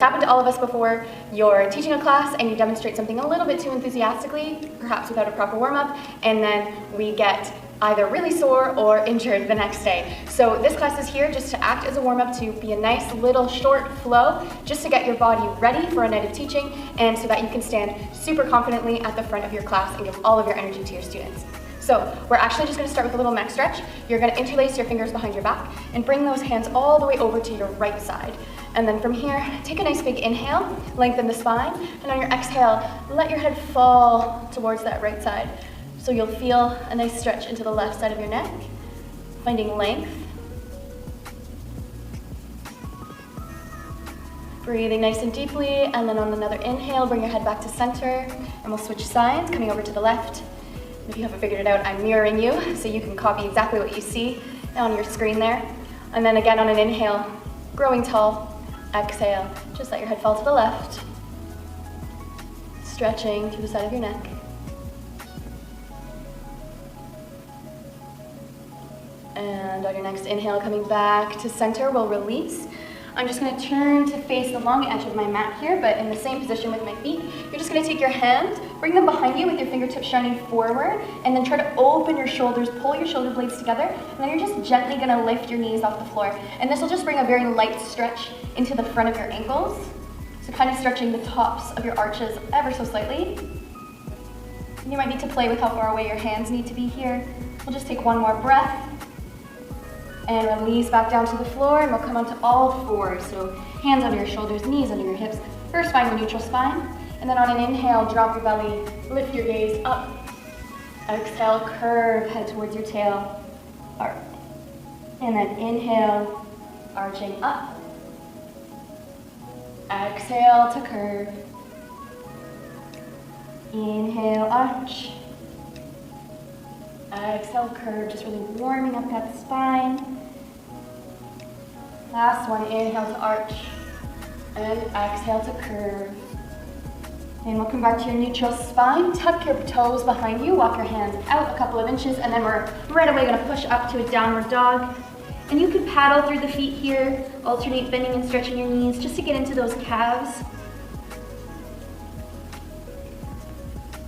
Happened to all of us before. You're teaching a class and you demonstrate something a little bit too enthusiastically, perhaps without a proper warm-up, and then we get either really sore or injured the next day. So this class is here just to act as a warm-up, to be a nice little short flow, just to get your body ready for a night of teaching, and so that you can stand super confidently at the front of your class and give all of your energy to your students. So we're actually just going to start with a little neck stretch. You're going to interlace your fingers behind your back and bring those hands all the way over to your right side. And then from here, take a nice big inhale, lengthen the spine, and on your exhale, let your head fall towards that right side. So you'll feel a nice stretch into the left side of your neck, finding length. Breathing nice and deeply, and then on another inhale, bring your head back to center, and we'll switch sides, coming over to the left. If you haven't figured it out, I'm mirroring you, so you can copy exactly what you see on your screen there. And then again on an inhale, growing tall. Exhale, just let your head fall to the left, stretching through the side of your neck. And on your next inhale, coming back to center, we'll release. I'm just going to turn to face the long edge of my mat here, but in the same position with my feet. You're just going to take your hands, bring them behind you with your fingertips shining forward, and then try to open your shoulders, pull your shoulder blades together, and then you're just gently going to lift your knees off the floor. And this will just bring a very light stretch into the front of your ankles. So kind of stretching the tops of your arches ever so slightly. And you might need to play with how far away your hands need to be here. We'll just take one more breath. And release back down to the floor, and we'll come onto all fours. So hands under your shoulders, knees under your hips. First, find your neutral spine. And then on an inhale, drop your belly, lift your gaze up. Exhale, curve, head towards your tail, arc. And then inhale, arching up. Exhale to curve. Inhale, arch. Exhale, curve, just really warming up that spine. Last one, inhale to arch, and exhale to curve. And we'll come back to your neutral spine, tuck your toes behind you, walk your hands out a couple of inches, and then we're right away gonna push up to a downward dog. And you can paddle through the feet here, alternate bending and stretching your knees just to get into those calves.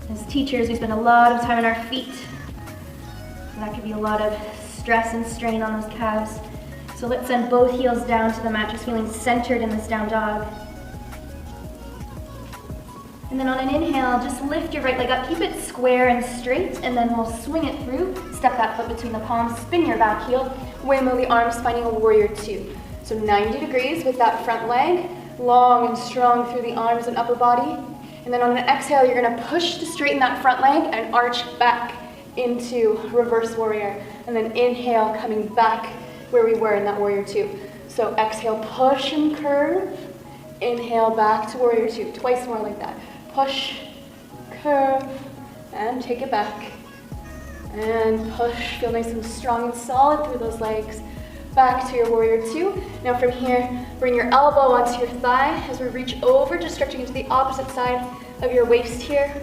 As teachers, we spend a lot of time on our feet. And that could be a lot of stress and strain on those calves. So let's send both heels down to the mat, just feeling centered in this down dog. And then on an inhale, just lift your right leg up, keep it square and straight, and then we'll swing it through. Step that foot between the palms, spin your back heel, windmill the arms, finding a warrior two. So 90 degrees with that front leg, long and strong through the arms and upper body. And then on an exhale, you're gonna push to straighten that front leg and arch back into reverse warrior. And then inhale, coming back where we were in that warrior two. So exhale, push and curve. Inhale, back to warrior two. Twice more like that. Push, curve, and take it back. And push, feel nice and strong and solid through those legs. Back to your warrior two. Now from here, bring your elbow onto your thigh as we reach over, just stretching into the opposite side of your waist here.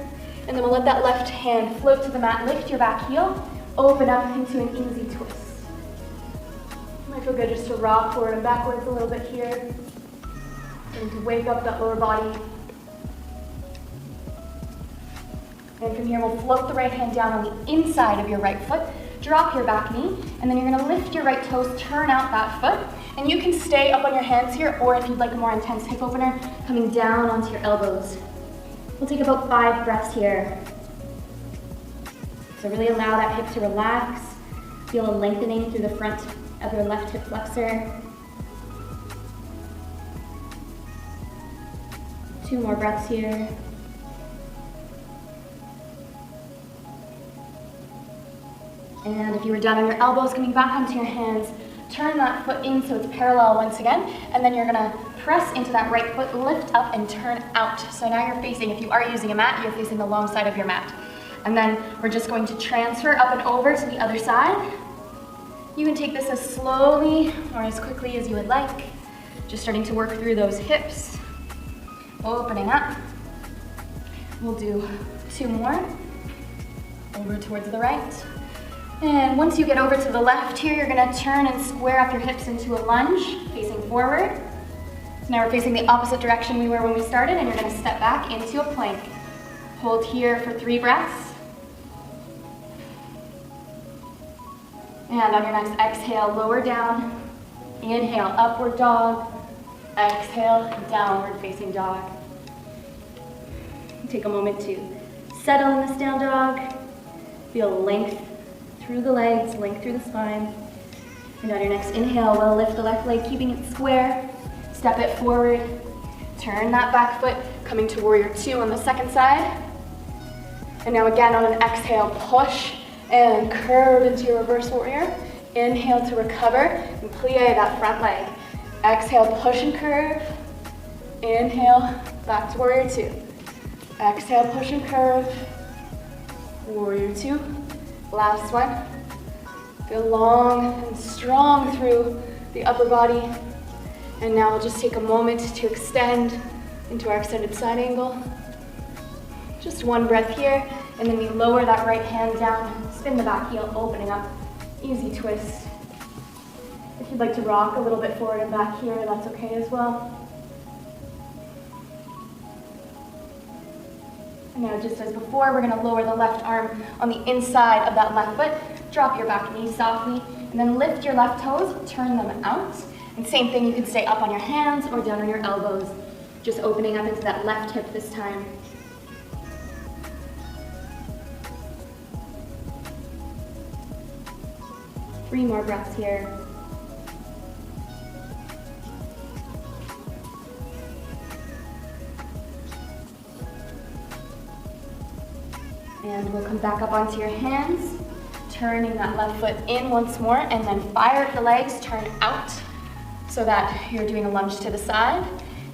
And then we'll let that left hand float to the mat, lift your back heel, open up into an easy twist. Might feel good just to rock forward and backwards a little bit here. And to wake up that lower body. And from here, we'll float the right hand down on the inside of your right foot, drop your back knee, and then you're gonna lift your right toes, turn out that foot, and you can stay up on your hands here, or if you'd like a more intense hip opener, coming down onto your elbows. We'll take about 5 breaths here. So really allow that hip to relax. Feel a lengthening through the front of your left hip flexor. 2 more breaths here. And if you were down on your elbows, coming back onto your hands, turn that foot in so it's parallel once again, and then you're gonna press into that right foot, lift up and turn out. So now you're facing, if you are using a mat, you're facing the long side of your mat. And then we're just going to transfer up and over to the other side. You can take this as slowly or as quickly as you would like. Just starting to work through those hips. Opening up. We'll do 2 more. Over towards the right. And once you get over to the left here, you're gonna turn and square up your hips into a lunge, facing forward. So now we're facing the opposite direction we were when we started, and you're gonna step back into a plank. Hold here for 3 breaths. And on your next exhale, lower down. Inhale, upward dog. Exhale, downward facing dog. Take a moment to settle in this down dog. Feel length through the legs, length through the spine. And on your next inhale, we'll lift the left leg, keeping it square. Step it forward. Turn that back foot, coming to warrior 2 on the second side. And now again on an exhale, push and curve into your reverse warrior. Inhale to recover and plie that front leg. Exhale, push and curve. Inhale, back to warrior 2. Exhale, push and curve. Warrior 2. Last one. Feel long and strong through the upper body. And now we'll just take a moment to extend into our extended side angle. Just one breath here, and then we lower that right hand down, spin the back heel, opening up. Easy twist. If you'd like to rock a little bit forward and back here, that's okay as well. And now, just as before, we're gonna lower the left arm on the inside of that left foot, drop your back knee softly, and then lift your left toes, turn them out. And same thing, you can stay up on your hands or down on your elbows, just opening up into that left hip this time. Three more breaths here. And we'll come back up onto your hands, turning that left foot in once more, and then fire the legs, turn out, so that you're doing a lunge to the side.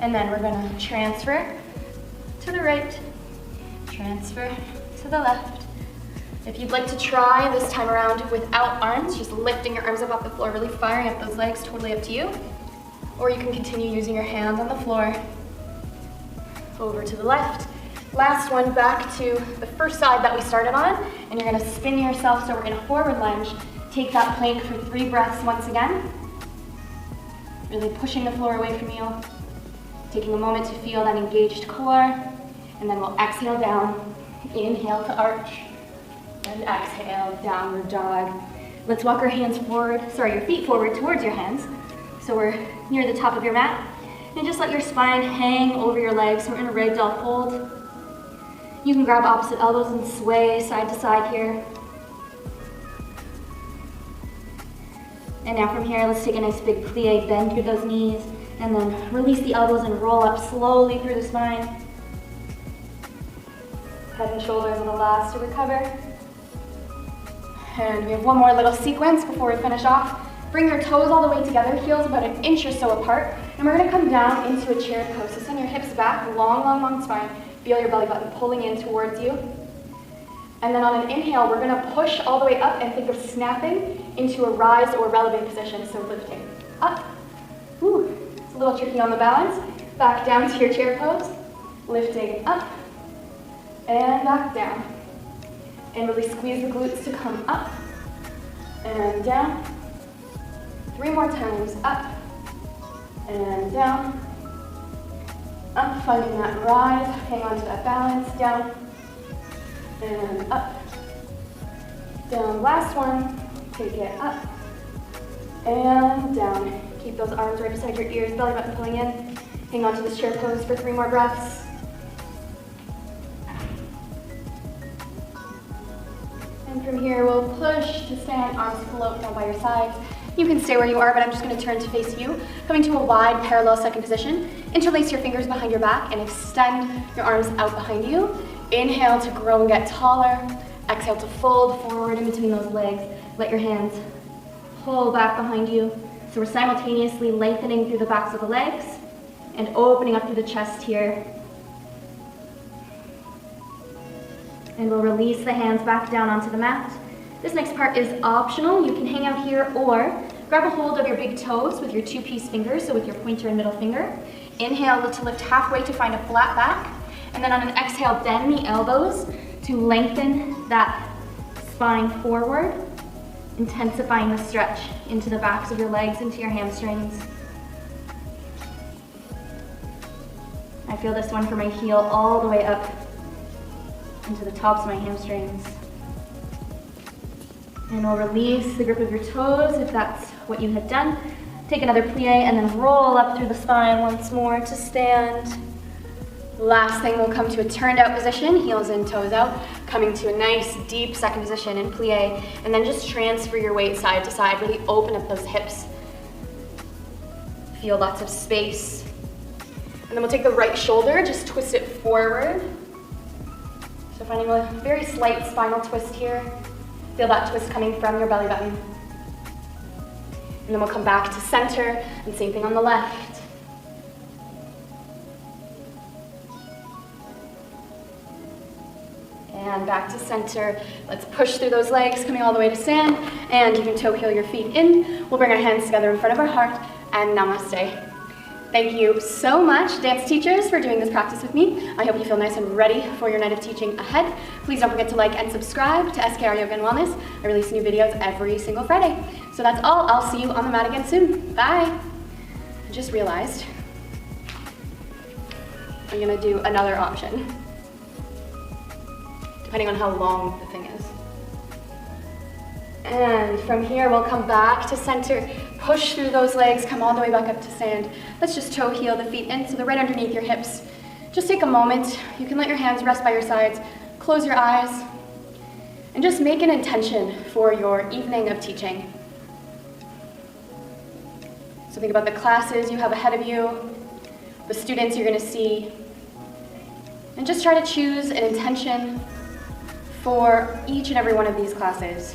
And then we're gonna transfer to the right, transfer to the left. If you'd like to try this time around without arms, just lifting your arms up off the floor, really firing up those legs, totally up to you. Or you can continue using your hands on the floor. Over to the left. Last one, back to the first side that we started on, and you're gonna spin yourself, so we're in a forward lunge. Take that plank for 3 breaths once again. Really pushing the floor away from you. Taking a moment to feel that engaged core, and then we'll exhale down. Inhale to arch. And exhale, downward dog. Let's walk our hands forward, your feet forward towards your hands. So we're near the top of your mat. And just let your spine hang over your legs. So we're in a ragdoll fold. You can grab opposite elbows and sway side to side here. And now from here, let's take a nice big plie, bend through those knees, and then release the elbows and roll up slowly through the spine. Head and shoulders are the last to recover. And we have one more little sequence before we finish off. Bring your toes all the way together, heels about 1 inch or so apart, and we're gonna come down into a chair pose. So send your hips back, long, long, long spine. Feel your belly button pulling in towards you. And then on an inhale, we're gonna push all the way up and think of snapping into a rise or releve position, so lifting up. Whew. It's a little tricky on the balance. Back down to your chair pose, lifting up, and back down. And really squeeze the glutes to come up and down. 3 more times, up and down. Up, finding that rise, hang on to that balance, down and up. Down, last one, take it up and down. Keep those arms right beside your ears, belly button pulling in. Hang on to this chair pose for 3 more breaths. And from here, we'll push to stand, arms float down by your sides. You can stay where you are, but I'm just gonna turn to face you. Coming to a wide parallel second position. Interlace your fingers behind your back and extend your arms out behind you. Inhale to grow and get taller. Exhale to fold forward in between those legs. Let your hands pull back behind you. So we're simultaneously lengthening through the backs of the legs and opening up through the chest here. And we'll release the hands back down onto the mat. This next part is optional. You can hang out here or grab a hold of your big toes with your 2-piece fingers, so with your pointer and middle finger. Inhale to lift halfway to find a flat back. And then on an exhale, bend the elbows to lengthen that spine forward, intensifying the stretch into the backs of your legs, into your hamstrings. I feel this one for my heel all the way up into the tops of my hamstrings. And we'll release the grip of your toes if that's what you had done. Take another plie and then roll up through the spine once more to stand. Last thing, we'll come to a turned out position, heels in, toes out, coming to a nice deep second position in plie, and then just transfer your weight side to side, really open up those hips. Feel lots of space. And then we'll take the right shoulder, just twist it forward. So finding a very slight spinal twist here. Feel that twist coming from your belly button. And then we'll come back to center, and same thing on the left. And back to center. Let's push through those legs, coming all the way to stand, and you can toe heel your feet in. We'll bring our hands together in front of our heart, and namaste. Thank you so much, dance teachers, for doing this practice with me. I hope you feel nice and ready for your night of teaching ahead. Please don't forget to like and subscribe to SKR Yoga and Wellness. I release new videos every single Friday. So that's all. I'll see you on the mat again soon. Bye. I just realized I'm gonna do another option, depending on how long the thing is. And from here, we'll come back to center, push through those legs, come all the way back up to stand. Let's just toe heel the feet in, so they're right underneath your hips. Just take a moment. You can let your hands rest by your sides, close your eyes, and just make an intention for your evening of teaching. So think about the classes you have ahead of you, the students you're gonna see, and just try to choose an intention for each and every one of these classes.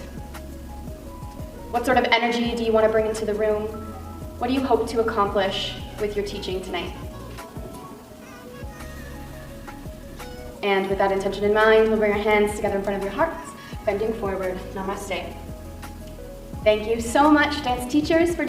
What sort of energy do you want to bring into the room? What do you hope to accomplish with your teaching tonight? And with that intention in mind, we'll bring our hands together in front of your hearts, bending forward. Namaste. Thank you so much, dance teachers, for